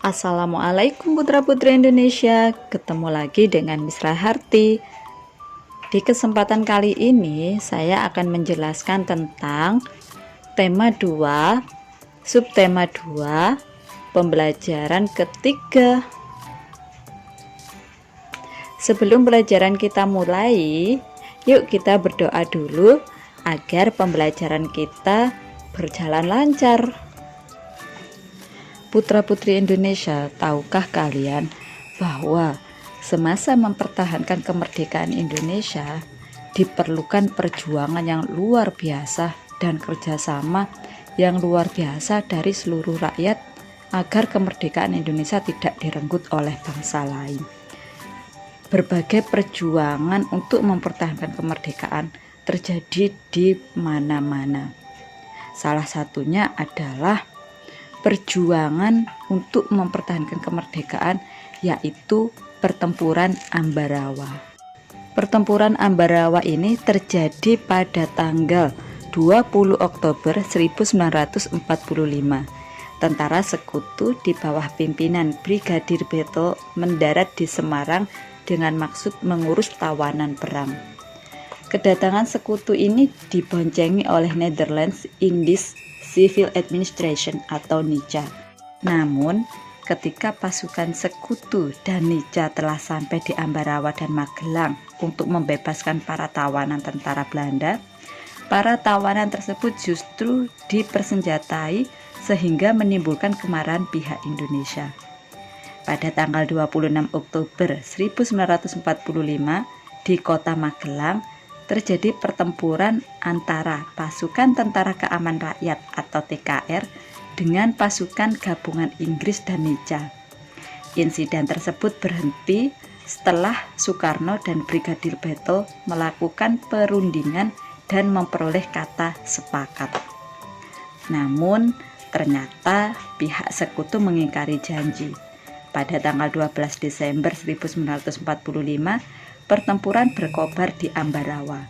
Assalamualaikum putra-putri Indonesia, ketemu lagi dengan Miss Raharti. Di kesempatan kali ini saya akan menjelaskan tentang tema 2, subtema 2, pembelajaran ketiga. Sebelum pelajaran kita mulai, yuk kita berdoa dulu agar pembelajaran kita berjalan lancar. Putra-putri Indonesia, tahukah kalian bahwa semasa mempertahankan kemerdekaan Indonesia diperlukan perjuangan yang luar biasa dan kerjasama yang luar biasa dari seluruh rakyat agar kemerdekaan Indonesia tidak direnggut oleh bangsa lain. Berbagai perjuangan untuk mempertahankan kemerdekaan terjadi di mana-mana. Salah satunya adalah perjuangan untuk mempertahankan kemerdekaan, yaitu pertempuran Ambarawa. Pertempuran Ambarawa ini terjadi pada tanggal 20 Oktober 1945. Tentara sekutu di bawah pimpinan Brigadir Beto mendarat di Semarang dengan maksud mengurus tawanan perang. Kedatangan sekutu ini diboncengi oleh Netherlands Indies Civil Administration atau NICA. Namun, ketika pasukan sekutu dan NICA telah sampai di Ambarawa dan Magelang untuk membebaskan para tawanan tentara Belanda, para tawanan tersebut justru dipersenjatai sehingga menimbulkan kemarahan pihak Indonesia. Pada tanggal 26 Oktober 1945 di kota Magelang terjadi pertempuran antara pasukan Tentara Keamanan Rakyat atau TKR dengan pasukan gabungan Inggris dan NICA. Insiden tersebut berhenti setelah Soekarno dan Brigadir Beto melakukan perundingan dan memperoleh kata sepakat. Namun, ternyata pihak sekutu mengingkari janji. Pada tanggal 12 Desember 1945, pertempuran berkobar di Ambarawa.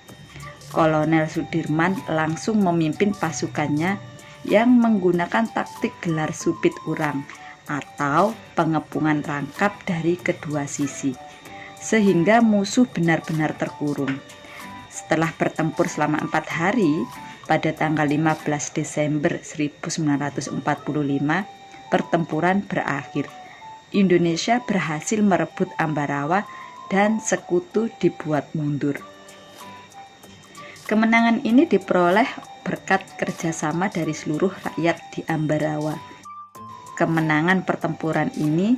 Kolonel Sudirman langsung memimpin pasukannya yang menggunakan taktik gelar supit urang atau pengepungan rangkap dari kedua sisi, sehingga musuh benar-benar terkurung. Setelah bertempur selama 4 hari, pada tanggal 15 Desember 1945, pertempuran berakhir. Indonesia berhasil merebut Ambarawa dan sekutu dibuat mundur. Kemenangan ini diperoleh berkat kerjasama dari seluruh rakyat di Ambarawa. Kemenangan pertempuran ini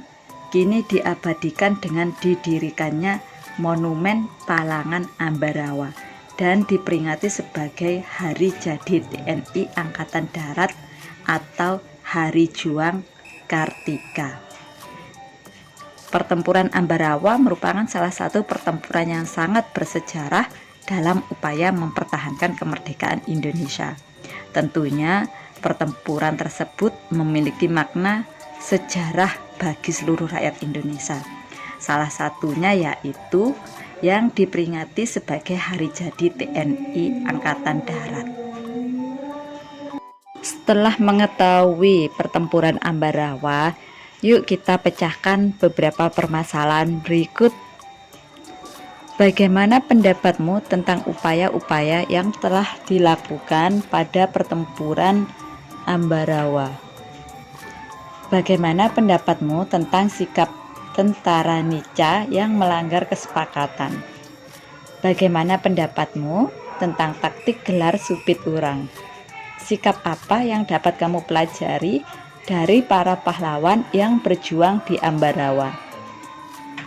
kini diabadikan dengan didirikannya Monumen Palangan Ambarawa dan diperingati sebagai Hari Jadi TNI Angkatan Darat atau Hari Juang Kartika. Pertempuran Ambarawa merupakan salah satu pertempuran yang sangat bersejarah dalam upaya mempertahankan kemerdekaan Indonesia. Tentunya pertempuran tersebut memiliki makna sejarah bagi seluruh rakyat Indonesia. Salah satunya yaitu yang diperingati sebagai Hari Jadi TNI Angkatan Darat. Setelah mengetahui pertempuran Ambarawa, yuk kita pecahkan beberapa permasalahan berikut. Bagaimana pendapatmu tentang upaya-upaya yang telah dilakukan pada pertempuran Ambarawa? Bagaimana pendapatmu tentang sikap tentara NICA yang melanggar kesepakatan? Bagaimana pendapatmu tentang taktik gelar supit urang? Sikap apa yang dapat kamu pelajari dari para pahlawan yang berjuang di Ambarawa?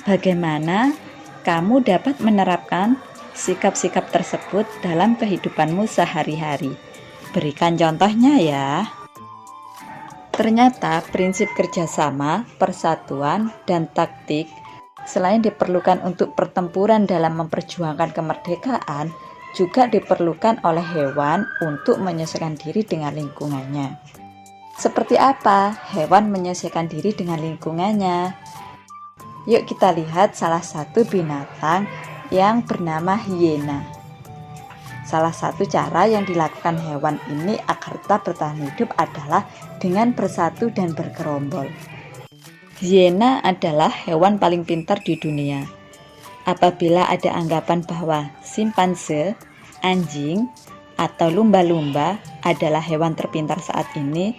Bagaimana kamu dapat menerapkan sikap-sikap tersebut dalam kehidupanmu sehari-hari? Berikan contohnya ya. Ternyata prinsip kerjasama, persatuan, dan taktik selain diperlukan untuk pertempuran dalam memperjuangkan kemerdekaan, juga diperlukan oleh hewan untuk menyesuaikan diri dengan lingkungannya. Seperti apa hewan menyesuaikan diri dengan lingkungannya? Yuk kita lihat salah satu binatang yang bernama hiena. Salah satu cara yang dilakukan hewan ini agar tetap bertahan hidup adalah dengan bersatu dan bergerombol. Hiena adalah hewan paling pintar di dunia. Apabila ada anggapan bahwa simpanse, anjing, atau lumba-lumba adalah hewan terpintar saat ini,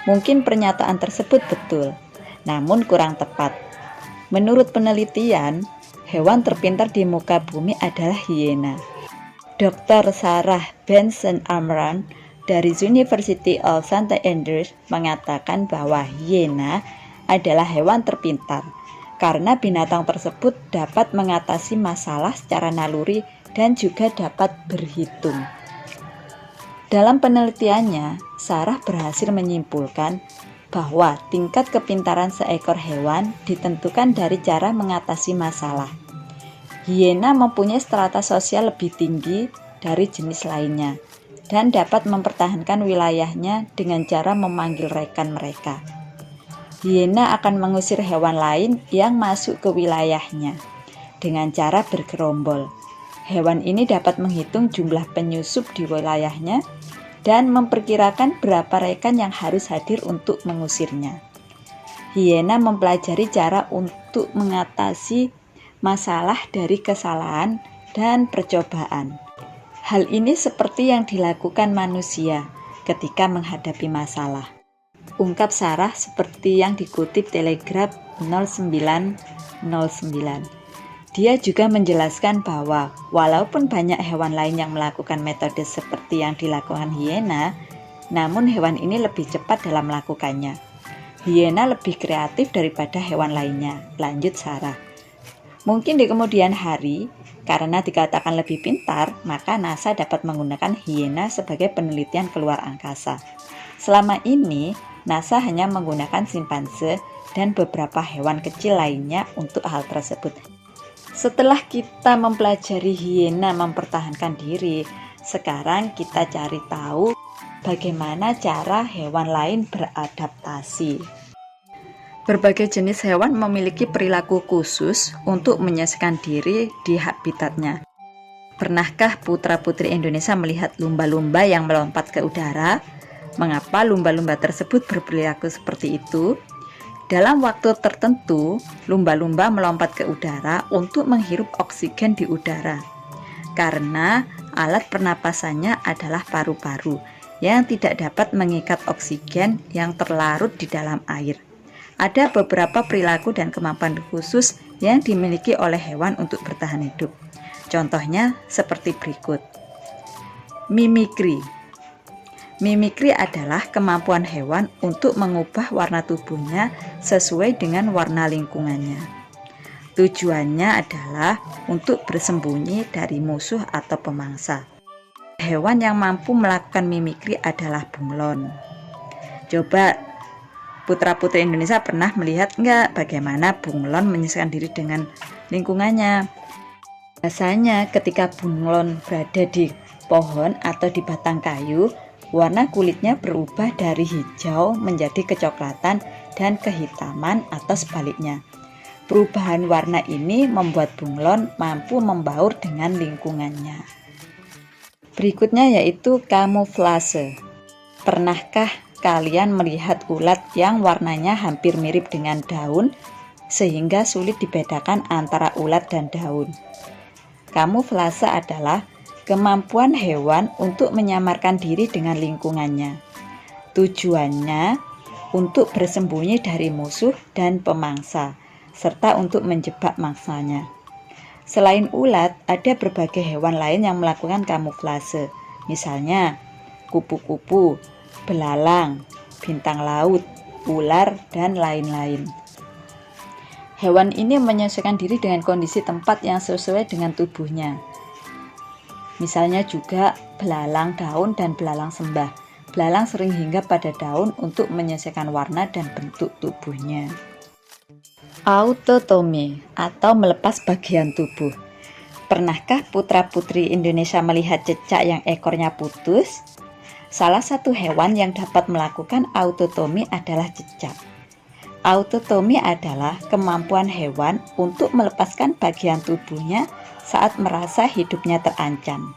mungkin pernyataan tersebut betul, namun kurang tepat. Menurut penelitian, hewan terpintar di muka bumi adalah hiena. Dr. Sarah Benson-Amram dari University of St. Andrews mengatakan bahwa hiena adalah hewan terpintar karena binatang tersebut dapat mengatasi masalah secara naluri dan juga dapat berhitung. Dalam penelitiannya, Sarah berhasil menyimpulkan bahwa tingkat kepintaran seekor hewan ditentukan dari cara mengatasi masalah. Hiena mempunyai strata sosial lebih tinggi dari jenis lainnya dan dapat mempertahankan wilayahnya dengan cara memanggil rekan mereka. Hiena akan mengusir hewan lain yang masuk ke wilayahnya dengan cara bergerombol. Hewan ini dapat menghitung jumlah penyusup di wilayahnya dan memperkirakan berapa rekan yang harus hadir untuk mengusirnya. Hiena mempelajari cara untuk mengatasi masalah dari kesalahan dan percobaan. Hal ini seperti yang dilakukan manusia ketika menghadapi masalah. Ungkap Sarah seperti yang dikutip Telegraph 0909. Dia juga menjelaskan bahwa walaupun banyak hewan lain yang melakukan metode seperti yang dilakukan hiena, namun hewan ini lebih cepat dalam melakukannya. Hiena lebih kreatif daripada hewan lainnya, lanjut Sarah. Mungkin di kemudian hari, karena dikatakan lebih pintar, maka NASA dapat menggunakan hiena sebagai penelitian keluar angkasa. Selama ini, NASA hanya menggunakan simpanse dan beberapa hewan kecil lainnya untuk hal tersebut. Setelah kita mempelajari hiena mempertahankan diri, sekarang kita cari tahu bagaimana cara hewan lain beradaptasi. Berbagai jenis hewan memiliki perilaku khusus untuk menyesuaikan diri di habitatnya. Pernahkah putra-putri Indonesia melihat lumba-lumba yang melompat ke udara? Mengapa lumba-lumba tersebut berperilaku seperti itu? Dalam waktu tertentu, lumba-lumba melompat ke udara untuk menghirup oksigen di udara. Karena alat pernapasannya adalah paru-paru yang tidak dapat mengikat oksigen yang terlarut di dalam air. Ada beberapa perilaku dan kemampuan khusus yang dimiliki oleh hewan untuk bertahan hidup. Contohnya seperti berikut. Mimikri. Mimikri adalah kemampuan hewan untuk mengubah warna tubuhnya sesuai dengan warna lingkungannya. Tujuannya adalah untuk bersembunyi dari musuh atau pemangsa. Hewan yang mampu melakukan mimikri adalah bunglon. Coba putra-putri Indonesia pernah melihat nggak bagaimana bunglon menyesuaikan diri dengan lingkungannya? Biasanya ketika bunglon berada di pohon atau di batang kayu, warna kulitnya berubah dari hijau menjadi kecoklatan dan kehitaman atau sebaliknya. Perubahan warna ini membuat bunglon mampu membaur dengan lingkungannya. Berikutnya yaitu kamuflase. Pernahkah kalian melihat ulat yang warnanya hampir mirip dengan daun sehingga sulit dibedakan antara ulat dan daun? Kamuflase adalah kemampuan hewan untuk menyamarkan diri dengan lingkungannya. Tujuannya untuk bersembunyi dari musuh dan pemangsa, serta untuk menjebak mangsanya. Selain ulat, ada berbagai hewan lain yang melakukan kamuflase, misalnya kupu-kupu, belalang, bintang laut, ular, dan lain-lain. Hewan ini menyesuaikan diri dengan kondisi tempat yang sesuai dengan tubuhnya. Misalnya juga belalang daun dan belalang sembah. Belalang sering hinggap pada daun untuk menyesuaikan warna dan bentuk tubuhnya. Autotomi atau melepas bagian tubuh. Pernahkah putra-putri Indonesia melihat cecak yang ekornya putus? Salah satu hewan yang dapat melakukan autotomi adalah cecak. Autotomi adalah kemampuan hewan untuk melepaskan bagian tubuhnya saat merasa hidupnya terancam.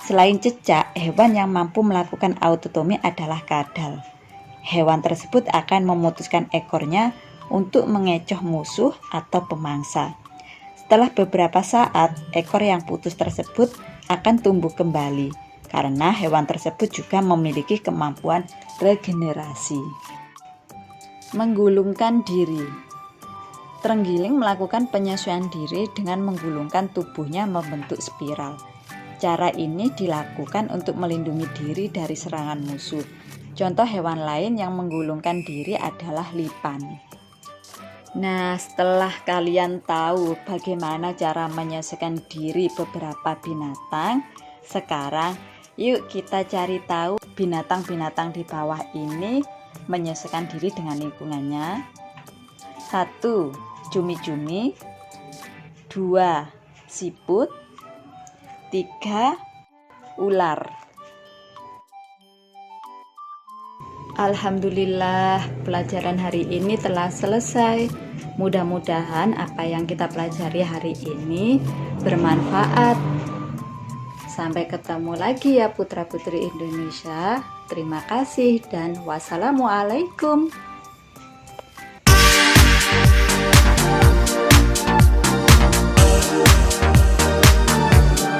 Selain cecak, hewan yang mampu melakukan autotomi adalah kadal. Hewan tersebut akan memutuskan ekornya untuk mengecoh musuh atau pemangsa. Setelah beberapa saat, ekor yang putus tersebut akan tumbuh kembali karena hewan tersebut juga memiliki kemampuan regenerasi. Menggulungkan diri. Terenggiling melakukan penyesuaian diri dengan menggulungkan tubuhnya membentuk spiral. Cara ini dilakukan untuk melindungi diri dari serangan musuh. Contoh hewan lain yang menggulungkan diri adalah lipan. Nah, setelah kalian tahu bagaimana cara menyesuaikan diri beberapa binatang, sekarang yuk kita cari tahu binatang-binatang di bawah ini menyesuaikan diri dengan lingkungannya. 1. Cumi-cumi. 2. Siput. 3. Ular. Alhamdulillah, pelajaran hari ini telah selesai. Mudah-mudahan apa yang kita pelajari hari ini bermanfaat. Sampai ketemu lagi ya putra-putri Indonesia. Terima kasih dan wassalamualaikum.